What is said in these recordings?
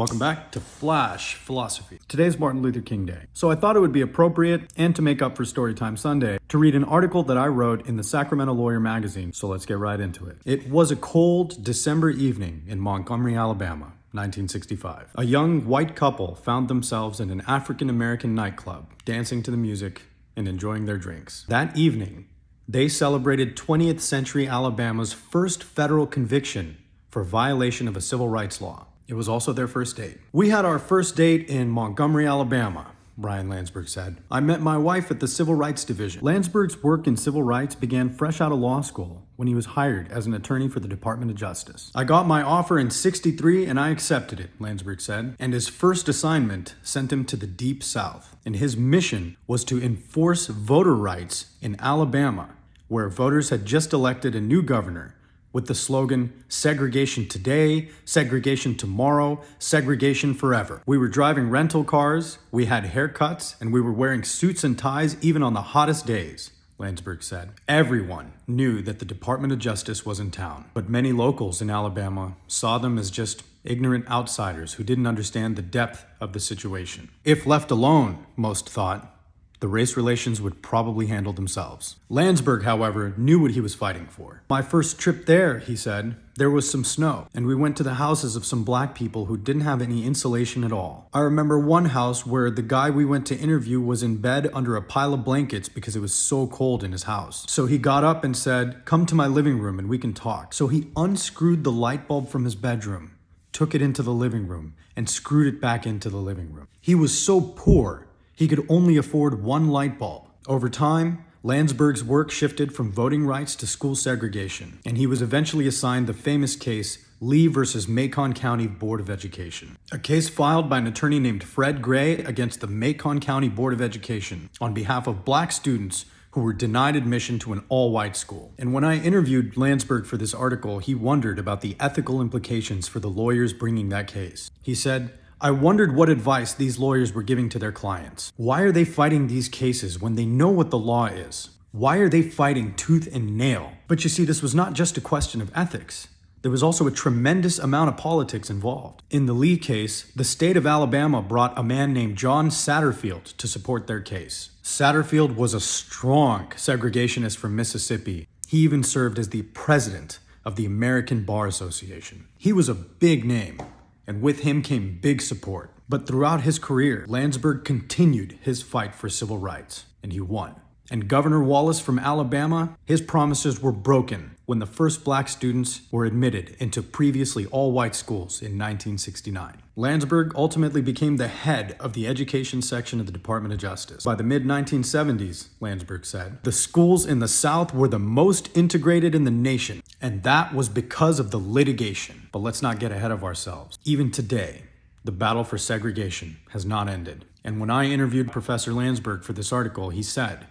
Welcome back to Flash Philosophy. Today's Martin Luther King Day, so I thought it would be appropriate, and to make up for Storytime Sunday, to read an article that I wrote in the Sacramento Lawyer magazine, so let's get right into it. It was a cold December evening in Montgomery, Alabama, 1965. A young white couple found themselves in an African-American nightclub, dancing to the music and enjoying their drinks. That evening, they celebrated 20th century Alabama's first federal conviction for violation of a civil rights law. It was also their first date. "We had our first date in Montgomery, Alabama," Brian Landsberg said. "I met my wife at the Civil Rights Division." Landsberg's work in civil rights began fresh out of law school when he was hired as an attorney for the Department of Justice. "I got my offer in '63 and I accepted it," Landsberg said. And his first assignment sent him to the Deep South. And his mission was to enforce voter rights in Alabama, where voters had just elected a new governor with the slogan, "Segregation today, segregation tomorrow, segregation forever." "We were driving rental cars, we had haircuts, and we were wearing suits and ties even on the hottest days," Landsberg said. Everyone knew that the Department of Justice was in town, but many locals in Alabama saw them as just ignorant outsiders who didn't understand the depth of the situation. If left alone, most thought, the race relations would probably handle themselves. Landsberg, however, knew what he was fighting for. "My first trip there," he said, "there was some snow, and we went to the houses of some black people who didn't have any insulation at all. I remember one house where the guy we went to interview was in bed under a pile of blankets because it was so cold in his house. So he got up and said, 'Come to my living room and we can talk.' So he unscrewed the light bulb from his bedroom, took it into the living room, and screwed it back into the living room. He was so poor, he could only afford one light bulb." Over time, Landsberg's work shifted from voting rights to school segregation, and he was eventually assigned the famous case Lee versus Macon County Board of Education, a case filed by an attorney named Fred Gray against the Macon County Board of Education on behalf of black students who were denied admission to an all-white school. And when I interviewed Landsberg for this article, he wondered about the ethical implications for the lawyers bringing that case. He said, "I wondered what advice these lawyers were giving to their clients. Why are they fighting these cases when they know what the law is? Why are they fighting tooth and nail?" But you see, this was not just a question of ethics. There was also a tremendous amount of politics involved. In the Lee case, the state of Alabama brought a man named John Satterfield to support their case. Satterfield was a strong segregationist from Mississippi. He even served as the president of the American Bar Association. He was a big name, and with him came big support. But throughout his career, Landsberg continued his fight for civil rights, and he won. And Governor Wallace from Alabama, his promises were broken when the first black students were admitted into previously all-white schools in 1969. Landsberg ultimately became the head of the education section of the Department of Justice. By the mid-1970s, Landsberg said, the schools in the South were the most integrated in the nation, and that was because of the litigation. But let's not get ahead of ourselves. Even today, the battle for segregation has not ended. And when I interviewed Professor Landsberg for this article, he said,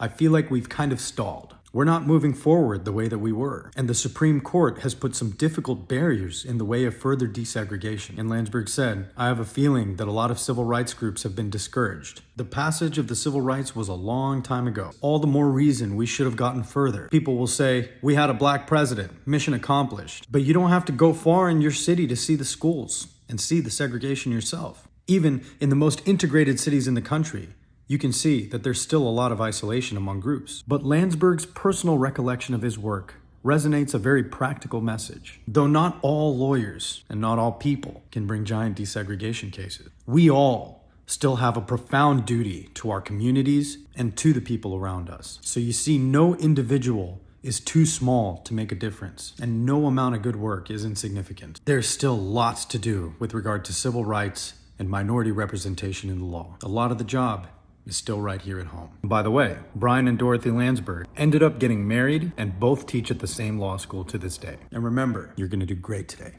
"I feel like we've kind of stalled. We're not moving forward the way that we were. And the Supreme Court has put some difficult barriers in the way of further desegregation." And Landsberg said, "I have a feeling that a lot of civil rights groups have been discouraged. The passage of the civil rights was a long time ago. All the more reason we should have gotten further. People will say, 'We had a black president, mission accomplished.' But you don't have to go far in your city to see the schools and see the segregation yourself. Even in the most integrated cities in the country, you can see that there's still a lot of isolation among groups." But Landsberg's personal recollection of his work resonates a very practical message. Though not all lawyers and not all people can bring giant desegregation cases, we all still have a profound duty to our communities and to the people around us. So you see, no individual is too small to make a difference, and no amount of good work is insignificant. There's still lots to do with regard to civil rights and minority representation in the law. A lot of the job is still right here at home. By the way, Brian and Dorothy Landsberg ended up getting married and both teach at the same law school to this day. And remember, you're going to do great today.